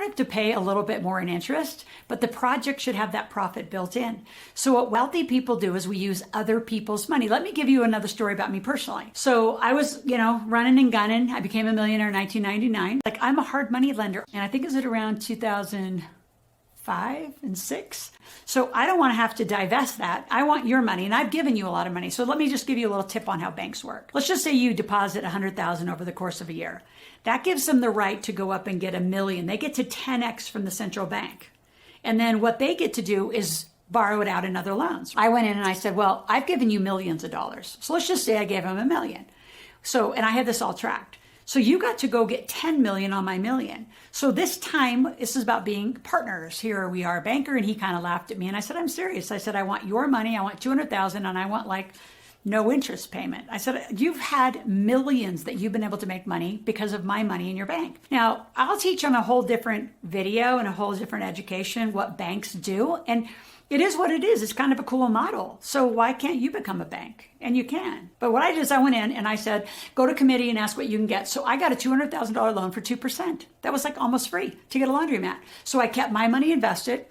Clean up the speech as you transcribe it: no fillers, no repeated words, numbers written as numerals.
might have to pay a little bit more in interest, but the project should have that profit built in. So what wealthy people do is we use other people's money. Let me give you another story about me personally. So I was, running and gunning. I became a millionaire in 1999. Like, I'm a hard money lender. And I think it was around 2005 and 6. So I don't want to have to divest that. I want your money, and I've given you a lot of money. So let me just give you a little tip on how banks work. Let's just say you deposit $100,000 over the course of a year. That gives them the right to go up and get $1 million. They get to 10x from the central bank. And then what they get to do is borrow it out in other loans. I went in and I said, well, I've given you millions of dollars. So let's just say I gave them $1 million. So, and I had this all tracked. So you got to go get 10 million on my million. So this time, this is about being partners. Here we are, a banker, and he kind of laughed at me. And I said, I'm serious. I said, I want your money. I want 200,000, and I want like no interest payment. I said, you've had millions that you've been able to make money because of my money in your bank. Now, I'll teach on a whole different video and a whole different education what banks do. And it is what it is. It's kind of a cool model. So why can't you become a bank? And you can. But what I did is I went in and I said, go to committee and ask what you can get. So I got a $200,000 loan for 2%. That was like almost free to get a laundromat. So I kept my money invested.